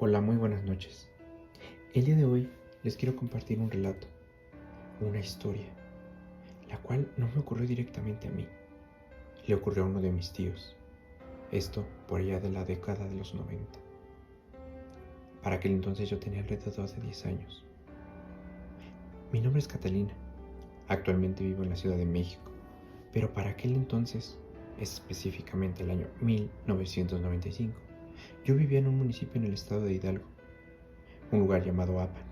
Hola, muy buenas noches. El día de hoy les quiero compartir un relato, una historia, la cual no me ocurrió directamente a mí, le ocurrió a uno de mis tíos. Esto por allá de la década de los 90. Para aquel entonces yo tenía alrededor de 10 años. Mi nombre es Catalina, actualmente vivo en la Ciudad de México, pero para aquel entonces, específicamente el año 1995, yo vivía en un municipio en el estado de Hidalgo, un lugar llamado Apan,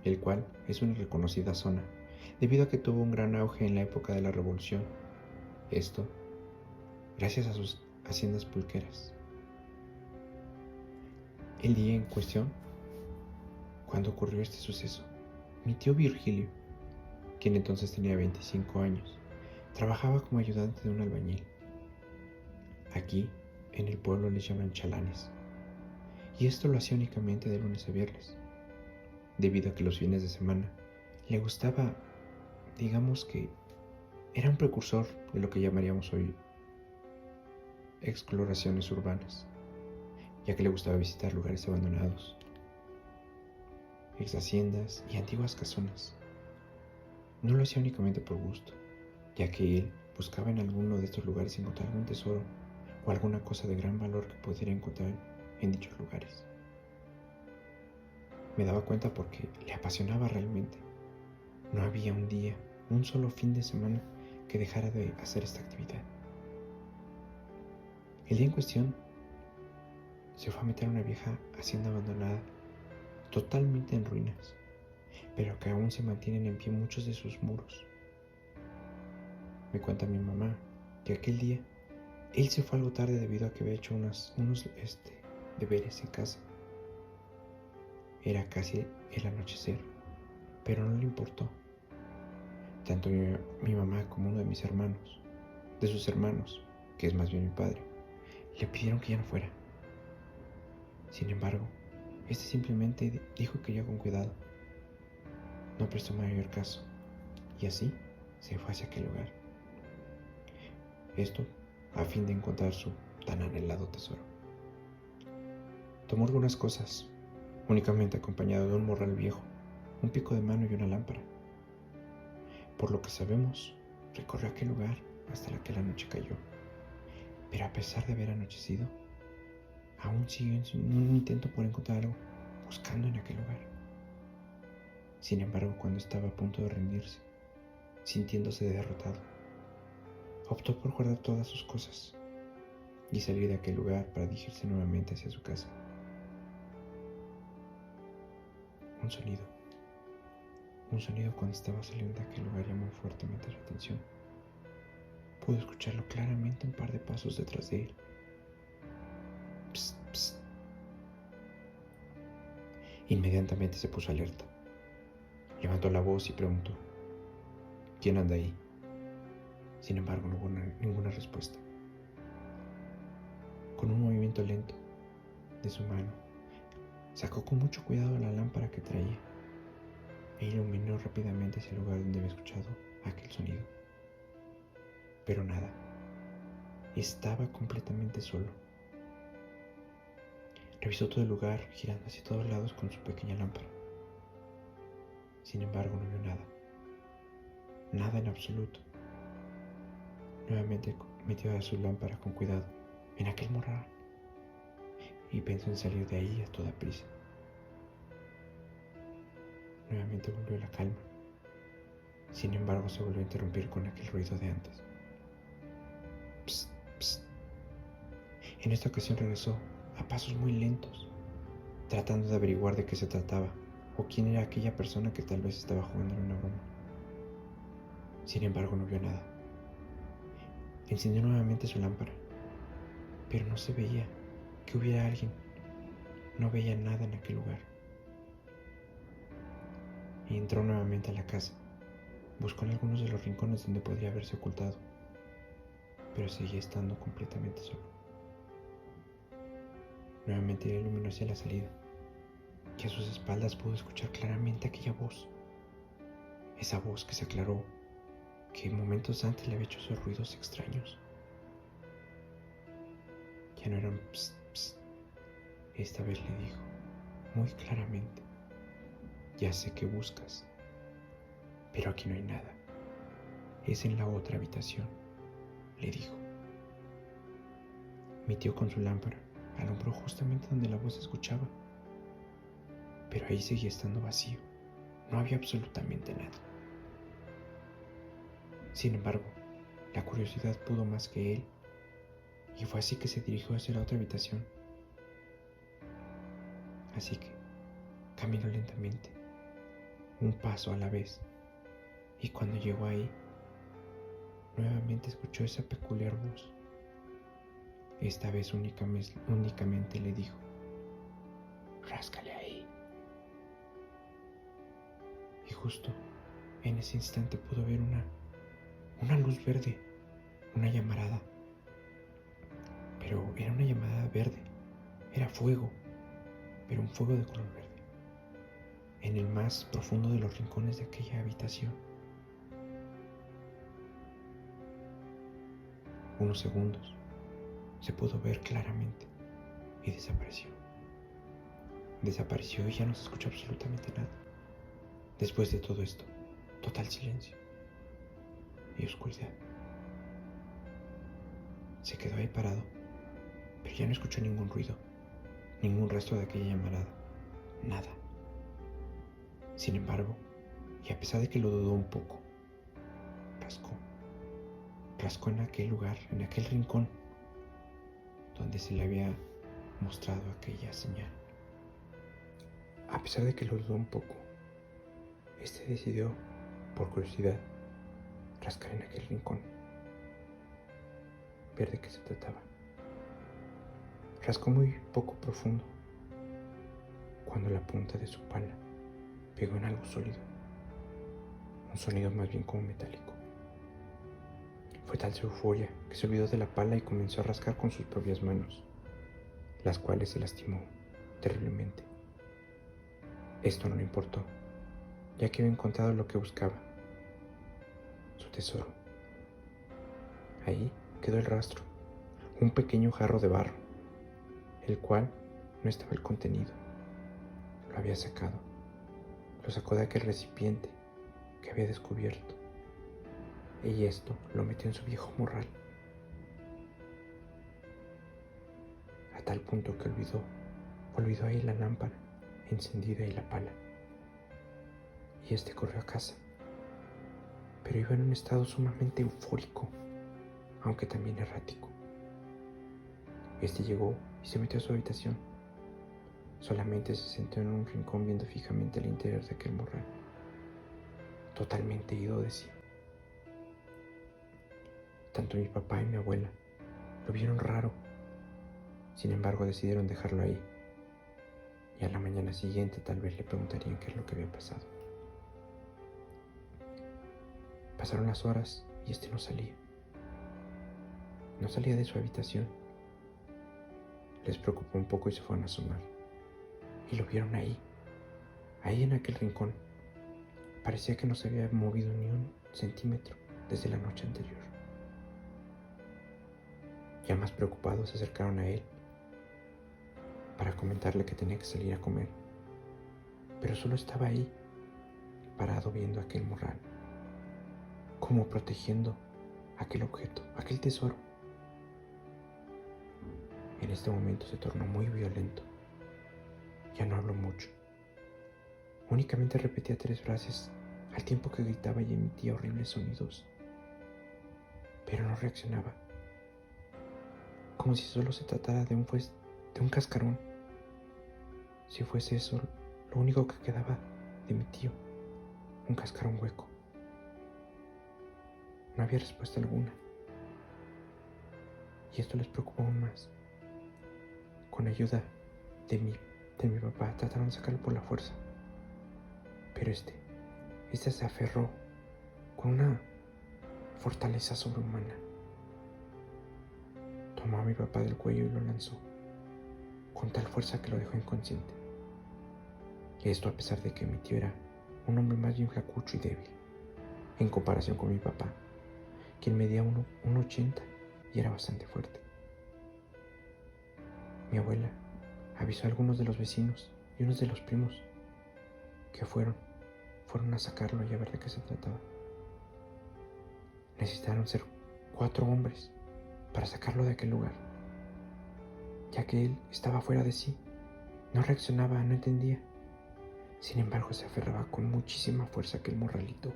el cual es una reconocida zona, debido a que tuvo un gran auge en la época de la Revolución. Esto gracias a sus haciendas pulqueras. El día en cuestión, cuando ocurrió este suceso, mi tío Virgilio, quien entonces tenía 25 años, trabajaba como ayudante de un albañil. Aquí, en el pueblo les llaman chalanes, y esto lo hacía únicamente de lunes a viernes, debido a que los fines de semana le gustaba, digamos que era un precursor de lo que llamaríamos hoy exploraciones urbanas, ya que le gustaba visitar lugares abandonados, ex haciendas y antiguas casonas. No lo hacía únicamente por gusto, ya que él buscaba en alguno de estos lugares encontrar algún tesoro o alguna cosa de gran valor que pudiera encontrar en dichos lugares. Me daba cuenta porque le apasionaba realmente. No había un día, un solo fin de semana que dejara de hacer esta actividad. El día en cuestión se fue a meter a una vieja hacienda abandonada, totalmente en ruinas, pero que aún se mantienen en pie muchos de sus muros. Me cuenta mi mamá que aquel día él se fue algo tarde debido a que había hecho unos deberes en casa. Era casi el anochecer, pero no le importó. Tanto mi mamá como uno de sus hermanos, que es más bien mi padre, le pidieron que ya no fuera. Sin embargo, este simplemente dijo que ya con cuidado. No prestó mayor caso, y así se fue hacia aquel lugar. Esto a fin de encontrar su tan anhelado tesoro. Tomó algunas cosas, únicamente acompañado de un morral viejo, un pico de mano y una lámpara. Por lo que sabemos, recorrió aquel lugar hasta que la noche cayó. Pero a pesar de haber anochecido, aún siguió en un intento por encontrar algo, buscando en aquel lugar. Sin embargo, cuando estaba a punto de rendirse, sintiéndose derrotado, optó por guardar todas sus cosas y salir de aquel lugar para dirigirse nuevamente hacia su casa. Un sonido cuando estaba saliendo de aquel lugar llamó fuertemente su atención. Pudo escucharlo claramente un par de pasos detrás de él. Psst, psst. Inmediatamente se puso alerta. Levantó la voz y preguntó: ¿quién anda ahí? Sin embargo, no hubo ninguna respuesta. Con un movimiento lento de su mano, sacó con mucho cuidado la lámpara que traía e iluminó rápidamente hacia el lugar donde había escuchado aquel sonido. Pero nada, estaba completamente solo. Revisó todo el lugar, girando hacia todos lados con su pequeña lámpara. Sin embargo, no vio nada. Nada en absoluto. Nuevamente metió a su lámpara con cuidado en aquel morral y pensó en salir de ahí a toda prisa. Nuevamente volvió la calma. Sin embargo, se volvió a interrumpir con aquel ruido de antes. Psst, psst. En esta ocasión regresó a pasos muy lentos, tratando de averiguar de qué se trataba o quién era aquella persona que tal vez estaba jugando en una broma. Sin embargo, no vio nada. Encendió nuevamente su lámpara, pero no se veía que hubiera alguien. No veía nada en aquel lugar. Y entró nuevamente a la casa. Buscó en algunos de los rincones donde podría haberse ocultado, pero seguía estando completamente solo. Nuevamente le iluminó hacia la salida, y a sus espaldas pudo escuchar claramente aquella voz. Esa voz que se aclaró, que momentos antes le había hecho esos ruidos extraños. Ya no eran psst, psst. Esta vez le dijo: muy claramente: ya sé qué buscas, pero aquí no hay nada. Es en la otra habitación, le dijo. Mi tío con su lámpara alumbró justamente donde la voz se escuchaba, pero ahí seguía estando vacío. No había absolutamente nada. Sin embargo, la curiosidad pudo más que él, y fue así que se dirigió hacia la otra habitación. Así que caminó lentamente, un paso a la vez, y cuando llegó ahí, nuevamente escuchó esa peculiar voz. Esta vez únicamente le dijo: ráscale ahí. Y justo en ese instante pudo ver una luz verde, una llamarada. Pero era una llamarada verde, era fuego, pero un fuego de color verde, en el más profundo de los rincones de aquella habitación. Unos segundos se pudo ver claramente y desapareció. Desapareció y ya no se escuchó absolutamente nada. Después de todo esto, total silencio y oscuridad. Se quedó ahí parado, pero ya no escuchó ningún ruido, ningún rastro de aquella llamarada, nada. Sin embargo, y a pesar de que lo dudó un poco, rascó en aquel lugar, en aquel rincón donde se le había mostrado aquella señal. A pesar de que lo dudó un poco, decidió, por curiosidad, rascar en aquel rincón, ver de qué se trataba. Rascó muy poco profundo, cuando la punta de su pala pegó en algo sólido, un sonido más bien como metálico. Fue tal su euforia que se olvidó de la pala y comenzó a rascar con sus propias manos, las cuales se lastimó terriblemente. Esto no le importó, ya que había encontrado lo que buscaba: su tesoro. Ahí quedó el rastro, un pequeño jarro de barro, el cual no estaba el contenido. Lo había sacado, lo sacó de aquel recipiente que había descubierto, y esto lo metió en su viejo morral, a tal punto que olvidó ahí la lámpara encendida y la pala. Y corrió a casa, pero iba en un estado sumamente eufórico, aunque también errático. Llegó y se metió a su habitación. Solamente se sentó en un rincón viendo fijamente el interior de aquel morral, totalmente ido de sí. Tanto mi papá y mi abuela lo vieron raro. Sin embargo, decidieron dejarlo ahí, y a la mañana siguiente tal vez le preguntarían qué es lo que había pasado. Pasaron las horas y no salía. No salía de su habitación. Les preocupó un poco y se fueron a asomar. Y lo vieron ahí en aquel rincón. Parecía que no se había movido ni un centímetro desde la noche anterior. Ya más preocupados se acercaron a él para comentarle que tenía que salir a comer. Pero solo estaba ahí, parado viendo aquel morral, como protegiendo aquel objeto, aquel tesoro. En este momento se tornó muy violento. Ya no habló mucho. Únicamente repetía 3 frases al tiempo que gritaba y emitía horribles sonidos. Pero no reaccionaba, como si solo se tratara de un cascarón. Si fuese eso lo único que quedaba de mi tío, un cascarón hueco. No había respuesta alguna. Y esto les preocupó aún más. Con ayuda de mi papá trataron de sacarlo por la fuerza. Pero este se aferró con una fortaleza sobrehumana. Tomó a mi papá del cuello y lo lanzó, con tal fuerza que lo dejó inconsciente. Y esto a pesar de que mi tío era un hombre más bien flacucho y débil, en comparación con mi papá, quien medía 1,80 y era bastante fuerte. Mi abuela avisó a algunos de los vecinos y unos de los primos que fueron a sacarlo y a ver de qué se trataba. Necesitaron ser 4 hombres para sacarlo de aquel lugar, ya que él estaba fuera de sí, no reaccionaba, no entendía. Sin embargo, se aferraba con muchísima fuerza a aquel morralito,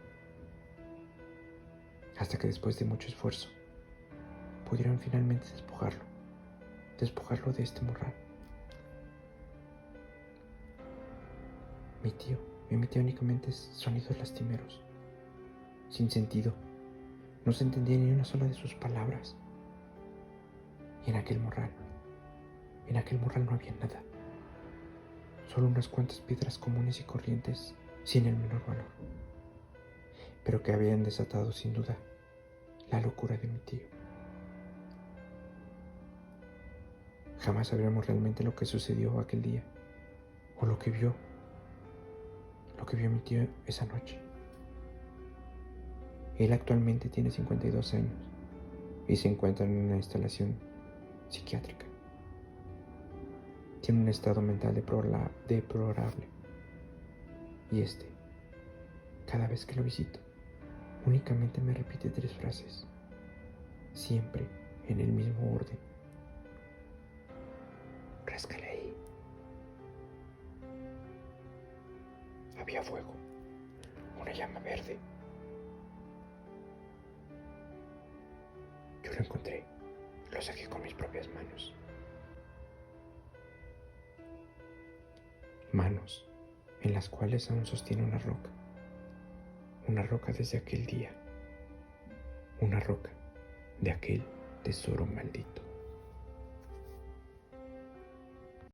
hasta que después de mucho esfuerzo pudieron finalmente despojarlo de este morral. Mi tío emitía únicamente sonidos lastimeros, sin sentido. No se entendía ni una sola de sus palabras. Y en aquel morral no había nada. Solo unas cuantas piedras comunes y corrientes, sin el menor valor, pero que habían desatado sin duda la locura de mi tío. Jamás sabremos realmente lo que sucedió aquel día, o lo que vio mi tío esa noche. Él actualmente tiene 52 años y se encuentra en una instalación psiquiátrica. Tiene un estado mental deplorable. Y cada vez que lo visito, únicamente me repite 3 frases, siempre en el mismo orden. Ráscale ahí. Había fuego, una llama verde. Yo lo encontré, lo saqué con mis propias manos. Manos en las cuales aún sostiene una roca desde aquel día, una roca de aquel tesoro maldito.